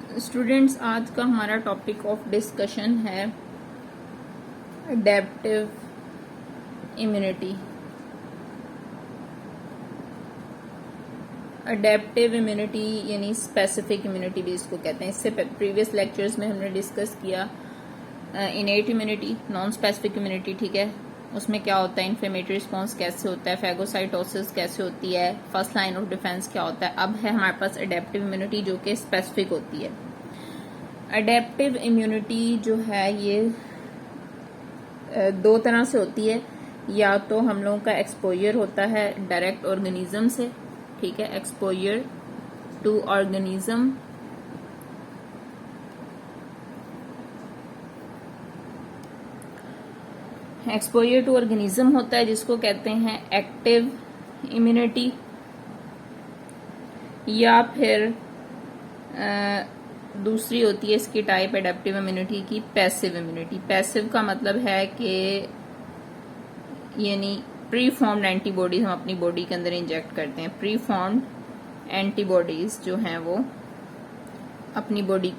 Students, आज का हमारा टॉपिक ऑफ डिस्कशन है अडेप्टिव इम्यूनिटी। अडेप्टिव इम्यूनिटी यानी स्पेसिफिक इम्यूनिटी भी इसको कहते हैं। इससे प्रीवियस लेक्चर्स में हमने डिस्कस किया innate immunity, non specific immunity, ठीक है। उसमें क्या होता है, इन्फ्लेमेटरी रिस्पॉन्स कैसे होता है, फैगोसाइटोसिस कैसे होती है, फर्स्ट लाइन ऑफ डिफेंस क्या होता है। अब है हमारे पास अडेप्टिव इम्यूनिटी जो कि स्पेसिफिक होती है। अडेप्टिव इम्यूनिटी जो है ये दो तरह से होती है। या तो हम लोगों का एक्सपोजर होता है डायरेक्ट ऑर्गेनिज्म से, ठीक है, exposure to organism, exposure to organism होता है जिसको कहते हैं एक्टिव इम्यूनिटी। या फिर दूसरी होती है इसकी टाइप एडेप्टिव इम्यूनिटी की पैसिव इम्यूनिटी। पैसिव का मतलब है कि यानी प्री फॉर्म्ड एंटीबॉडीज हम अपनी बॉडी के अंदर इंजेक्ट करते हैं। प्री फॉर्म्ड एंटीबॉडीज जो हैं वो अपनी बॉडी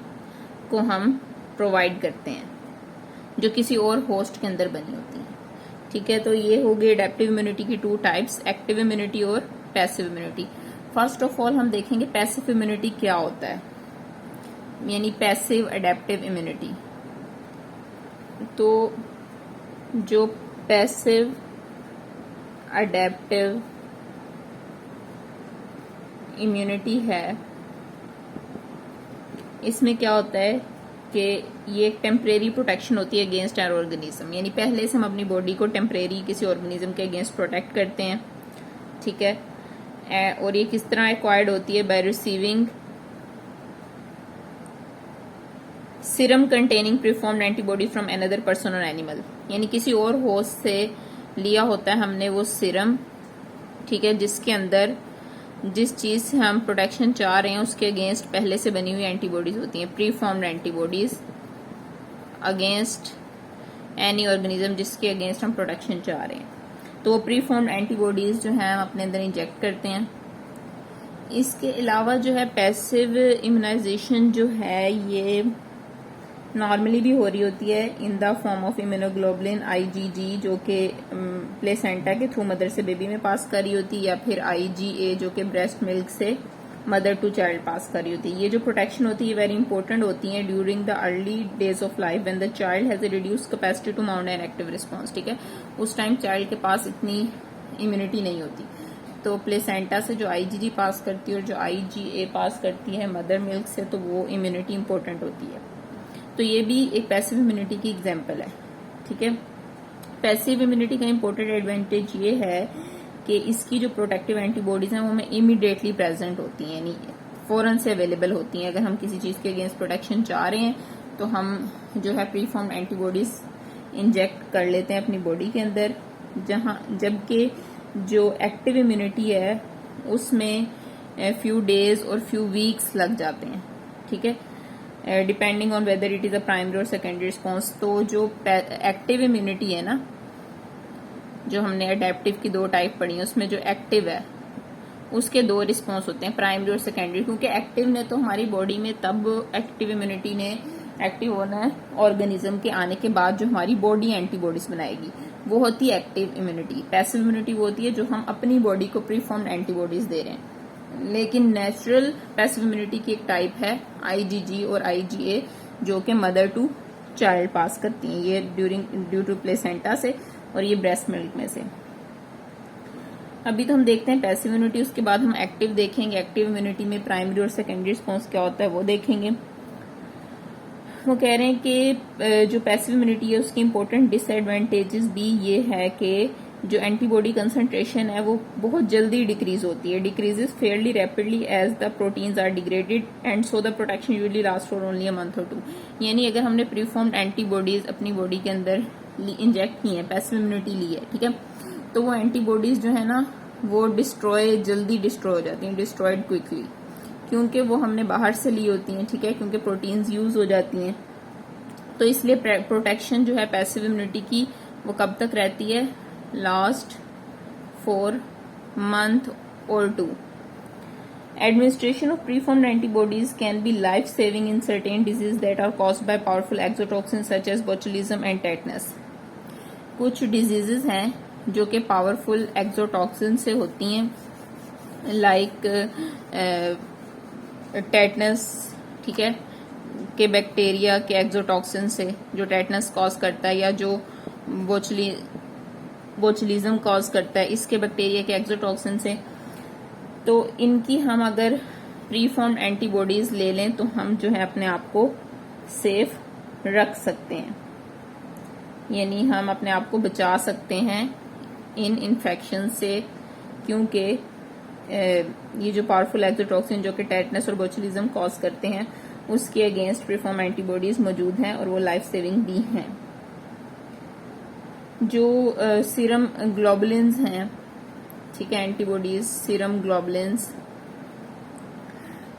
को हम प्रोवाइड करते हैं जो किसी और होस्ट के अंदर बनी होती है, ठीक है। तो ये हो गई एडेप्टिव इम्यूनिटी की टू टाइप्स, एक्टिव इम्यूनिटी और passive immunity. First of all हम देखेंगे पैसिव इम्यूनिटी क्या होता है, यानी पैसिव एडेप्टिव इम्यूनिटी। तो जो पैसिव एडेप्टिव इम्यूनिटी है इसमें क्या होता है कि ये एक टेम्परेरी प्रोटेक्शन होती है अगेंस्ट आवर ऑर्गेनिज्म, यानी पहले से हम अपनी बॉडी को टेम्परेरी किसी ऑर्गेनिज्म के अगेंस्ट प्रोटेक्ट करते हैं, ठीक है। और ये किस तरह एक्वायर्ड होती है, by receiving serum containing preformed antibody from another person or animal, यानी किसी और होस्ट से लिया होता है हमने वो सीरम, ठीक है, जिसके अंदर जिस चीज से हम प्रोटेक्शन चाह रहे हैं उसके अगेंस्ट पहले से बनी हुई एंटीबॉडीज होती हैं, performed antibodies against any organism जिसके अगेंस्ट हम प्रोटेक्शन चाह रहे हैं। तो वो प्रीफॉर्म्ड एंटीबॉडीज जो है हम अपने अंदर इंजेक्ट करते हैं। इसके अलावा जो है पैसिव इम्यूनाइजेशन जो है ये नॉर्मली भी हो रही होती है इन the form of immunoglobulin IgG, जो कि प्लेसेंटा के थ्रू मदर से बेबी में पास कर रही होती है, या फिर आईजीए जो कि ब्रेस्ट मिल्क से मदर टू चाइल्ड पास कर रही होती है। ये जो प्रोटेक्शन होती है वेरी इंपॉर्टेंट होती है during the early days of life when the child has a reduced capacity to mount an active response, ठीक है। उस टाइम चाइल्ड के पास इतनी इम्यूनिटी नहीं होती, तो प्लेसेंटा से जो आईजीजी पास करती है और जो आईजीए पास करती है मदर मिल्क से, तो वो इम्यूनिटी इंपॉर्टेंट होती है। तो ये भी एक पैसिव इम्यूनिटी की एग्जांपल है, ठीक है। पैसिव इम्यूनिटी का इंपॉर्टेंट एडवांटेज ये है कि इसकी जो प्रोटेक्टिव एंटीबॉडीज हैं वो हमें इमीडिएटली प्रेजेंट होती हैं, यानी फौरन से अवेलेबल होती हैं। अगर हम किसी चीज के अगेंस्ट प्रोटेक्शन चाह रहे हैं तो हम जो है प्रीफॉर्म्ड एंटीबॉडीज इंजेक्ट कर लेते हैं अपनी बॉडी के अंदर, जबकि जो एक्टिव इम्यूनिटी है उसमें फ्यू डेज और फ्यू वीक्स लग जाते हैं, ठीक है, depending on whether it is a primary और सेकेंडरी रिस्पॉन्स। तो जो एक्टिव इम्यूनिटी है ना, जो हमने अडेप्टिव की दो टाइप पढ़ी है, उसमें जो एक्टिव है उसके दो रिस्पॉन्स होते हैं, प्राइमरी और सेकेंडरी। क्योंकि एक्टिव ने तो हमारी बॉडी में तब एक्टिव इम्यूनिटी ने एक्टिव होना है ऑर्गेनिज्म के आने के बाद जो हमारी बॉडी एंटीबॉडीज बनाएगी, वो होती है एक्टिव इम्यूनिटी। पैसिव इम्यूनिटी वो होती है जो हम अपनी बॉडी को प्रीफॉर्म्ड एंटीबॉडीज दे रहे हैं। लेकिन नेचुरल पैसिव इम्यूनिटी की एक टाइप है आईजीजी और आईजीए, जो कि मदर टू चाइल्ड पास करती हैं, ये ड्यू टू प्लेसेंटा से और ये ब्रेस्ट मिल्क में से। अभी तो हम देखते हैं पैसिव इम्यूनिटी, उसके बाद हम एक्टिव देखेंगे। एक्टिव इम्यूनिटी में प्राइमरी और सेकेंडरी रिस्पॉन्स क्या होता है वो देखेंगे। वो कह रहे हैं कि जो पैसिव इम्यूनिटी है उसकी इंपॉर्टेंट डिसएडवांटेजेस भी ये है कि जो एंटीबॉडी कंसंट्रेशन है वो बहुत जल्दी डिक्रीज होती है, decreases fairly rapidly as the proteins are degraded and so the protection usually last for only a month और टू। यानी अगर हमने प्रीफॉर्म्ड एंटीबॉडीज अपनी बॉडी के अंदर इंजेक्ट की है, पैसिव इम्यूनिटी ली है, ठीक है, तो वो एंटीबॉडीज जो है ना वो जल्दी डिस्ट्रॉय हो जाती हैं, डिस्ट्रॉयड क्विकली, क्योंकि वो हमने बाहर से ली होती हैं, ठीक है, क्योंकि प्रोटीन्स यूज हो जाती हैं। तो इसलिए प्रोटेक्शन जो है पैसिव इम्यूनिटी की वो कब तक रहती है, लास्ट फॉर मंथ और to. Administration of preformed antibodies can be life-saving in certain diseases that are caused by powerful exotoxins such as botulism and tetanus. कुछ diseases हैं जो कि powerful exotoxin से होती हैं, like tetanus, ठीक है, के बैक्टीरिया के एक्सोटॉक्सिन से जो टेटनस कॉज करता है, या जो बोचुलिज्म कॉज करता है इसके बैक्टीरिया के एक्सोटॉक्सिन से। तो इनकी हम अगर प्रीफॉर्म्ड एंटीबॉडीज ले लें तो हम जो है अपने आप को सेफ रख सकते हैं, यानी हम अपने आप को बचा सकते हैं इन इन्फेक्शन से, क्योंकि ये जो पावरफुल एक्सोटॉक्सिन जो कि टेटनस और बोचुलिज्म कॉज करते हैं उसके अगेंस्ट प्रीफॉर्म एंटीबॉडीज मौजूद हैं और वो लाइफ सेविंग भी हैं। जो सीरम ग्लोबुलिन्स हैं, ठीक है, एंटीबॉडीज सीरम ग्लोबुलिन्स,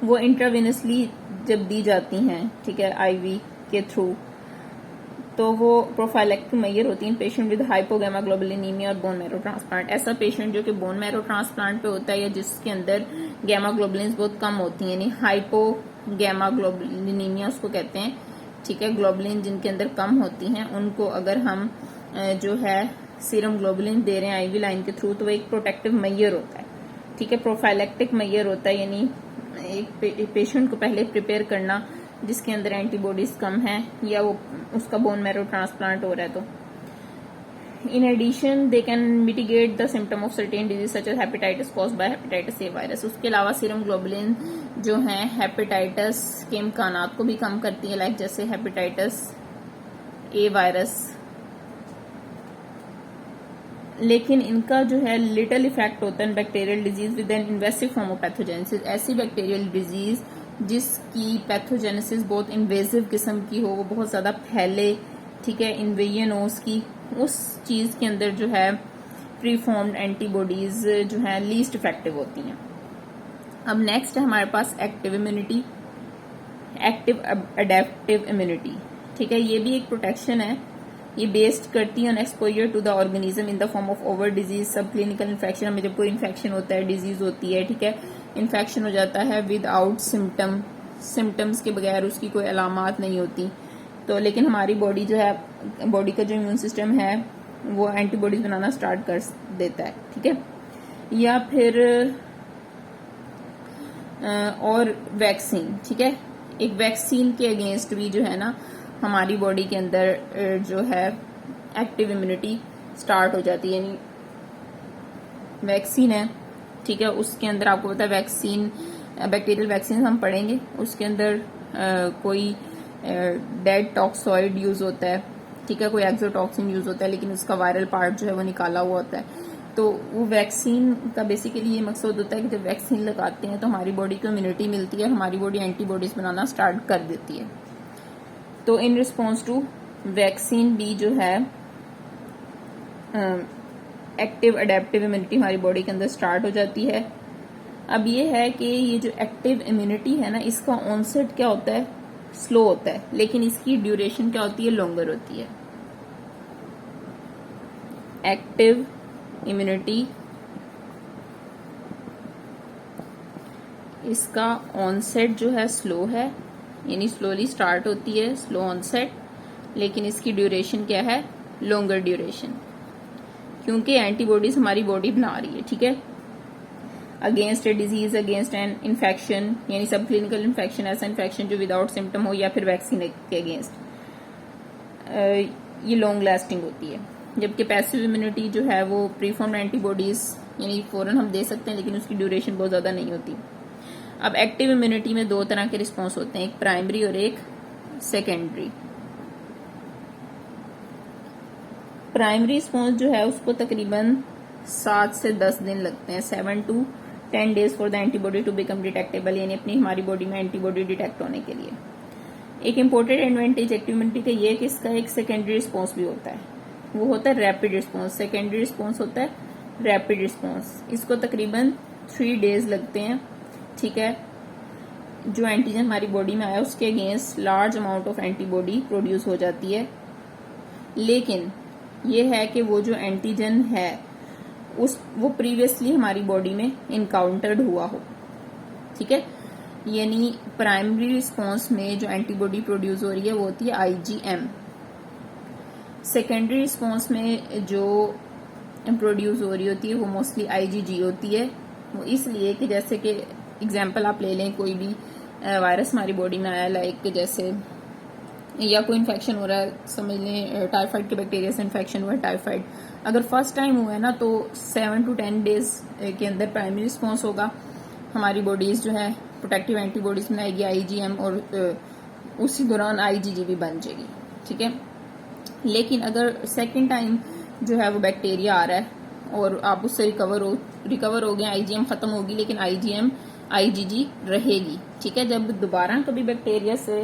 वो इंट्रावेनसली जब दी जाती हैं, ठीक है, आईवी के थ्रू, तो वो प्रोफाइलैक्टिक मेजर होती है पेशेंट विद हाइपोगैमाग्लोबुलिनीमिया और बोन मैरो ट्रांसप्लांट। ऐसा पेशेंट जो कि बोन मैरो ट्रांसप्लांट पे होता है या जिसके अंदर गैमा ग्लोबुलिन्स बहुत कम होती हैं, यानी हाइपोगैमाग्लोबुलिनीमिया उसको कहते हैं, ठीक है, ग्लोबुलिन जिनके अंदर कम होती हैं, उनको अगर हम जो है सीरम ग्लोबुलिन दे रहे हैं आईवी लाइन के थ्रू, तो वो एक प्रोटेक्टिव मेजर होता है, ठीक है, प्रोफाइलैक्टिक मेजर होता है, यानी एक पेशेंट को पहले प्रिपेयर करना जिसके अंदर एंटीबॉडीज कम है या वो उसका बोन मैरो ट्रांसप्लांट हो रहा है। तो in addition they can mitigate the symptom of certain disease such as hepatitis caused by hepatitis A virus. उसके अलावा सीरम ग्लोबुलिन जो है हेपेटाइटिस के इम्कानात को भी कम करती है, लाइक जैसे हेपेटाइटिस ए वायरस। लेकिन इनका जो है लिटिल इफेक्ट होता है bacterial disease with an invasive form of pathogenesis. ऐसी बैक्टीरियल डिजीज जिसकी पैथोजेनेसिस बहुत इन्वेसिव किस्म की हो, वो बहुत ज्यादा फैले, ठीक है, इन्वेजन हो उसकी, उस चीज के अंदर जो है प्रीफॉर्म्ड एंटीबॉडीज जो है लीस्ट इफेक्टिव होती हैं। अब नेक्स्ट है हमारे पास active immunity, active adaptive immunity, ठीक है, ये भी एक प्रोटेक्शन है। ये बेस्ड करती है on exposure to the organism in the form of over disease, subclinical infection. हमें जब कोई इन्फेक्शन होता है, डिजीज होती है, ठीक है, इन्फेक्शन हो जाता है विदाउट सिम्टम्स के बगैर, उसकी कोई अलामात नहीं होती, तो लेकिन हमारी बॉडी जो है, बॉडी का जो इम्यून सिस्टम है वो एंटीबॉडीज बनाना स्टार्ट कर देता है, ठीक है। या फिर और वैक्सीन, ठीक है, एक वैक्सीन के अगेंस्ट भी जो है ना हमारी बॉडी के अंदर जो है एक्टिव इम्यूनिटी स्टार्ट हो जाती है, यानी वैक्सीन है, ठीक है, उसके अंदर आपको पता है वैक्सीन, बैक्टीरियल वैक्सीन हम पढ़ेंगे, उसके अंदर कोई डेड टॉक्सॉइड यूज होता है, ठीक है, कोई एक्सोटॉक्सिन यूज होता है, लेकिन उसका वायरल पार्ट जो है वो निकाला हुआ होता है। तो वो वैक्सीन का बेसिकली ये मकसद होता है कि जब वैक्सीन लगाते हैं तो हमारी बॉडी को इम्यूनिटी मिलती है, हमारी बॉडी एंटीबॉडीज बनाना स्टार्ट कर देती है। तो इन रिस्पॉन्स टू वैक्सीन भी जो है एक्टिव अडेप्टिव इम्यूनिटी हमारी बॉडी के अंदर स्टार्ट हो जाती है। अब ये है कि ये जो एक्टिव इम्यूनिटी है ना, इसका ऑनसेट क्या होता है, स्लो होता है, लेकिन इसकी ड्यूरेशन क्या होती है, लॉन्गर होती है। एक्टिव इम्यूनिटी, इसका ऑनसेट जो है स्लो है, यानी स्लोली स्टार्ट होती है, स्लो ऑनसेट, लेकिन इसकी ड्यूरेशन क्या है, लॉन्गर ड्यूरेशन, क्योंकि एंटीबॉडीज हमारी बॉडी बना रही है, ठीक है, against a disease, against an infection, यानी सब क्लिनिकल इन्फेक्शन, ऐसा इन्फेक्शन जो विदाउट सिम्टम हो, या फिर वैक्सीन के अगेंस्ट, ये लॉन्ग लास्टिंग होती है। जबकि पैसिव इम्यूनिटी जो है वो प्रीफॉर्म्ड एंटीबॉडीज यानी फौरन हम दे सकते हैं, लेकिन उसकी ड्यूरेशन बहुत ज्यादा नहीं होती। अब एक्टिव इम्यूनिटी में दो तरह के रिस्पॉन्स होते हैं, एक प्राइमरी और एक सेकेंडरी। प्राइमरी रिस्पॉन्स जो है उसको तकरीबन 7 से 10 दिन लगते हैं, 7 to 10 days for the antibody to become detectable, यानी अपनी हमारी बॉडी में एंटीबॉडी डिटेक्ट होने के लिए। एक इम्पोर्टेंट एडवांटेज एक्टिव इम्यूनिटी का ये है कि इसका एक सेकेंडरी रिस्पॉन्स भी होता है, वो होता है रैपिड रिस्पॉन्स। सेकेंडरी रिस्पॉन्स होता है रैपिड रिस्पॉन्स, इसको तकरीबन 3 days लगते हैं, ठीक है। जो एंटीजन हमारी बॉडी में आया उसके against large amount of antibody produce हो जाती है, लेकिन ये है कि वो जो एंटीजन है वो प्रीवियसली हमारी बॉडी में इनकाउंटर्ड हुआ हो, ठीक है। यानी प्राइमरी रिस्पॉन्स में जो एंटीबॉडी प्रोड्यूस हो रही है वो होती है IgM। सेकेंडरी रिस्पॉन्स में जो प्रोड्यूस हो रही होती है वो मोस्टली IgG होती है। वो इसलिए कि जैसे कि एग्जांपल आप ले लें, कोई भी वायरस हमारी बॉडी में आया, लाइक जैसे या कोई इन्फेक्शन हो रहा है, समझ लें टाइफाइड के बैक्टीरिया से इन्फेक्शन हुआ है टाइफाइड, अगर फर्स्ट टाइम हुआ है ना तो 7 to 10 डेज के अंदर प्राइमरी रिस्पॉन्स होगा, हमारी बॉडीज जो है प्रोटेक्टिव एंटीबॉडीज बनाएगी IgM, और उसी दौरान IgG भी बन जाएगी, ठीक है। लेकिन अगर सेकेंड टाइम जो है वो बैक्टीरिया आ रहा है और आप उससे रिकवर हो गए, IgM खत्म होगी लेकिन IgG रहेगी, ठीक है। जब दोबारा कभी बैक्टीरिया से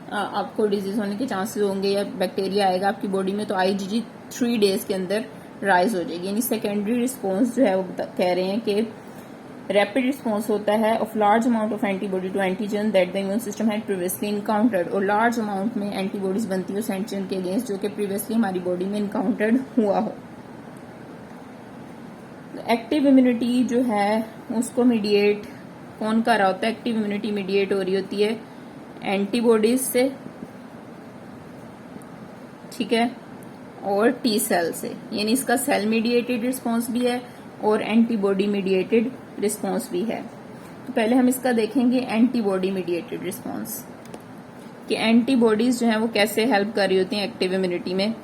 आपको डिजीज होने के चांसेस होंगे या बैक्टीरिया आएगा आपकी बॉडी में, तो IgG 3 डेज के अंदर राइज हो जाएगी। यानी सेकेंडरी रिस्पॉन्स जो है वो कह रहे हैं कि रैपिड रिस्पॉन्स होता है of large amount of antibody to antigen that the immune system had previously encountered, और लार्ज अमाउंट में एंटीबॉडीज बनती है उस एंटीजन के अगेंस्ट जो कि प्रीवियसली हमारी बॉडी में इनकाउंटर्ड हुआ हो। एक्टिव इम्यूनिटी जो है उसको मीडिएट कौन कर रहा होता है? एक्टिव इम्यूनिटी मीडिएट हो रही होती है एंटीबॉडीज से, ठीक है, और टी सेल से। यानी इसका सेल मीडिएटेड रिस्पॉन्स भी है और एंटीबॉडी मीडिएटेड रिस्पॉन्स भी है। तो पहले हम इसका देखेंगे एंटीबॉडी मीडिएटेड रिस्पॉन्स, कि एंटीबॉडीज जो है वो कैसे हेल्प कर रही होती हैं एक्टिव इम्यूनिटी में,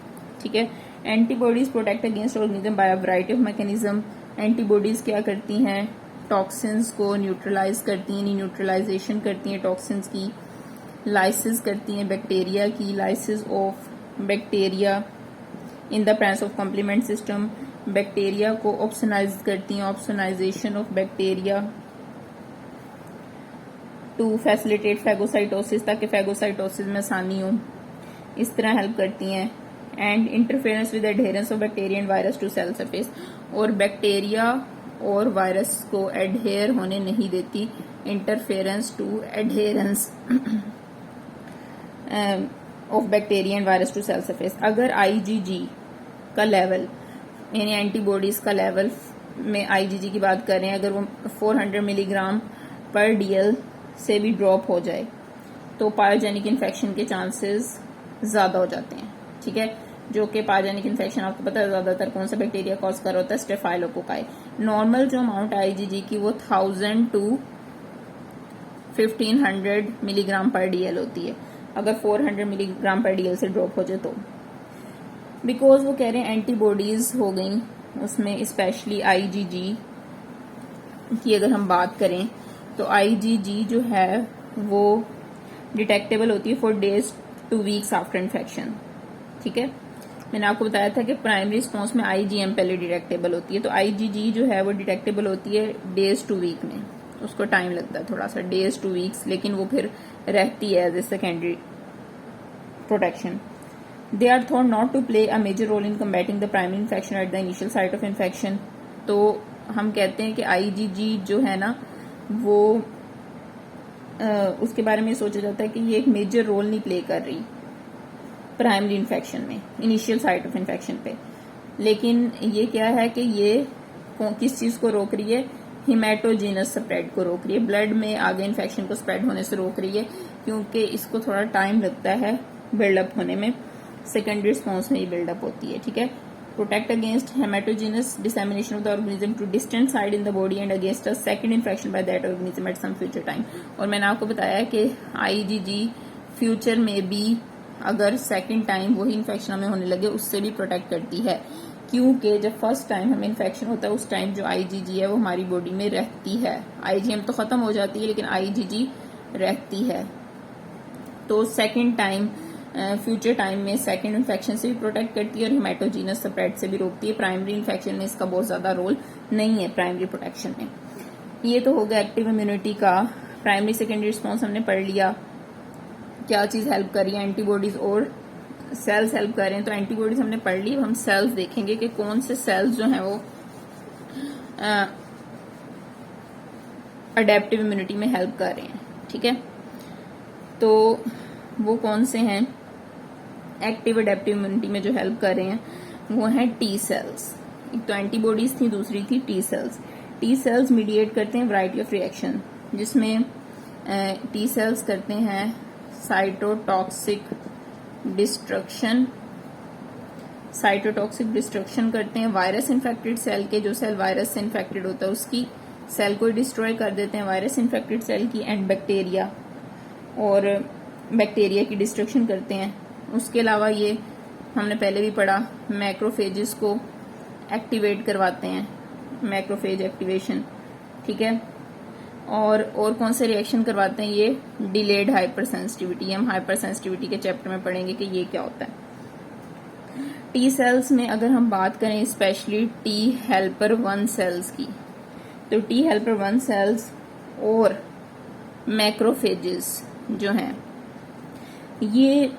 ठीक है। Antibodies protect against organism by a variety of mechanism. Antibodies क्या करती हैं? टॉक्सिन्स को न्यूट्रलाइज करती हैं, न्यूट्रलाइजेशन करती हैं टॉक्सिन्स की, लाइसिस करती हैं बैक्टीरिया की, lysis of bacteria in the presence of complement system. Bacteria को ऑप्सोनाइज करती हैं, opsonization of bacteria to facilitate phagocytosis, ताकि फैगोसाइटोसिस में आसानी हो, इस तरह हेल्प करती हैं। And interference with adherence of bacteria and virus to cell surface, और बैक्टीरिया और वायरस को एडहेयर होने नहीं देती, interference to adherence of bacteria and virus to cell surface. अगर IgG का लेवल, यानी एंटीबॉडीज का लेवल में IgG की बात करें, अगर वो 400 मिलीग्राम पर DL से भी ड्रॉप हो जाए तो पायोजेनिक इन्फेक्शन के चांसेस ज्यादा हो जाते हैं, ठीक है। जो कि पायोजेनिक इन्फेक्शन आपको पता है ज्यादातर कौन सा बैक्टीरिया कॉज कर होता है? स्टेफाइलोकोकाई। नॉर्मल जो अमाउंट IgG की वो 1000 to 1500 मिलीग्राम पर DL होती है, अगर 400 मिलीग्राम पर DL से ड्रॉप हो जाए तो, बिकॉज वो कह रहे हैं एंटीबॉडीज हो गई उसमें, स्पेशली IgG की अगर हम बात करें तो IgG जो है वो डिटेक्टेबल होती है for days two weeks after infection, ठीक है। मैंने आपको बताया था कि प्राइमरी रिस्पॉन्स में IgM पहले डिटेक्टेबल होती है, तो IgG जो है वो डिटेक्टेबल होती है डेज टू वीक में, उसको टाइम लगता है थोड़ा सा, डेज टू वीक्स, लेकिन वो फिर रहती है as a secondary protection. They are thought not to play a major role in combatting the primary infection at the initial site of infection. तो हम कहते हैं कि IgG जो है ना वो उसके बारे में सोचा जाता है कि ये एक मेजर रोल नहीं प्ले कर रही प्राइमरी इन्फेक्शन में, इनिशियल साइट ऑफ इन्फेक्शन पे। लेकिन ये क्या है कि ये किस चीज को रोक रही है? हिमेटोजीनस स्प्रेड को रोक रही है, ब्लड में आगे इन्फेक्शन को स्प्रेड होने से रोक रही है, क्योंकि इसको थोड़ा टाइम लगता है बिल्डअप होने में, सेकेंडरी रिस्पॉन्स में ये बिल्डअप होती है, ठीक है। Protect against hematogenous dissemination of the organism to distant side in the body and against a second infection by that organism at some future time. और मैंने आपको बताया कि IgG फ्यूचर में भी अगर सेकंड टाइम वही इन्फेक्शन हमें होने लगे उससे भी प्रोटेक्ट करती है, क्योंकि जब फर्स्ट टाइम हमें इन्फेक्शन होता है उस टाइम जो IgG है वो हमारी बॉडी में रहती है, IgM तो खत्म हो जाती है लेकिन IgG रहती है। तो सेकंड टाइम फ्यूचर टाइम में सेकंड इन्फेक्शन से भी प्रोटेक्ट करती है और हिमेटोजीनस स्प्रेड से भी रोकती है। प्राइमरी इन्फेक्शन में इसका बहुत ज्यादा रोल नहीं है प्राइमरी प्रोटेक्शन में। ये तो हो गया एक्टिव इम्यूनिटी का। प्राइमरी सेकेंडरी रिस्पॉन्स हमने पढ़ लिया, क्या चीज हेल्प कर रही है, एंटीबॉडीज और सेल्स हेल्प कर रहे हैं। तो एंटीबॉडीज हमने पढ़ ली, हम सेल्स देखेंगे कि कौन से सेल्स जो हैं वो अडेप्टिव इम्यूनिटी में हेल्प कर रहे हैं, ठीक है। तो वो कौन से हैं एक्टिव अडेप्टिव इम्यूनिटी में जो हेल्प कर रहे हैं? वो हैं टी सेल्स। एक तो एंटीबॉडीज थी, दूसरी थी T cells. T cells mediate करते हैं वैरायटी ऑफ रिएक्शन, जिसमें टी सेल्स करते हैं साइटोटॉक्सिक डिस्ट्रक्शन करते हैं वायरस इन्फेक्टेड सेल के, जो सेल वायरस से इन्फेक्टेड होता है उसकी सेल को डिस्ट्रॉय कर देते हैं वायरस इन्फेक्टेड सेल की, एंड बैक्टीरिया की डिस्ट्रक्शन करते हैं। उसके अलावा ये हमने पहले भी पढ़ा, मैक्रोफेजेस को एक्टिवेट करवाते हैं, मैक्रोफेज एक्टिवेशन, ठीक है। और कौन से रिएक्शन करवाते हैं ये, डिलेड हाइपर सेंसिटिविटी। हम हाइपर सेंसिटिविटी के चैप्टर में पढ़ेंगे कि ये क्या होता है। टी सेल्स में अगर हम बात करें स्पेशली टी हेल्पर 1 सेल्स की, तो टी हेल्पर 1 सेल्स और मैक्रोफेजेस जो हैं ये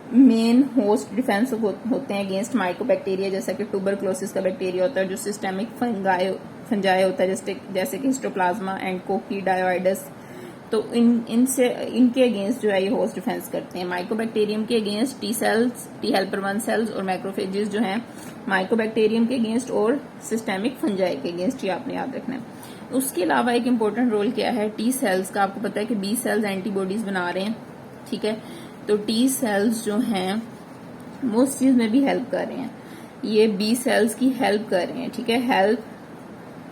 मेन होस्ट डिफेंस होते हैं अगेंस्ट माइकोबैक्टीरिया, जैसा कि ट्यूबरक्लोसिस का बैक्टीरिया होता है जो सिस्टेमिक फंजाई होता है, जैसे कि हिस्टोप्लाज्मा एंड कोकीडायोइडस। तो इनके अगेंस्ट जो है ये होस्ट डिफेंस करते हैं। माइकोबैक्टीरियम के against T cells, T helper 1 cells और मैक्रोफेजेस जो हैं माइकोबैक्टीरियम के अगेंस्ट और सिस्टेमिक फंजाई के अगेंस्ट, ये आपने याद रखना है। उसके अलावा एक इम्पोर्टेंट रोल क्या है टी सेल्स का, आपको पता है कि बी सेल्स एंटीबॉडीज बना रहे हैं, ठीक है। तो टी सेल्स जो हैं वो उस चीज में भी हेल्प कर रहे हैं, ये बी सेल्स की हेल्प कर रहे हैं, ठीक है। Help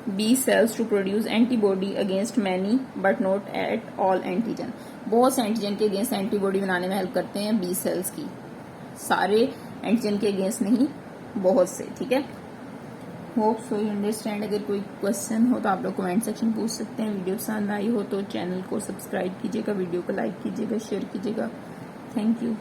B cells to produce antibody against many but not at all antigen. बहुत से एंटीजन के अगेंस्ट एंटीबॉडी बनाने में हेल्प करते हैं बी सेल्स की, सारे एंटीजन के अगेंस्ट नहीं, बहुत से, ठीक है। Hope so you understand. अगर कोई क्वेश्चन हो तो आप लोग कमेंट सेक्शन पूछ सकते हैं। वीडियो पसंद आई हो तो चैनल को सब्सक्राइब कीजिएगा, वीडियो को लाइक कीजिएगा, शेयर कीजिएगा। Thank you.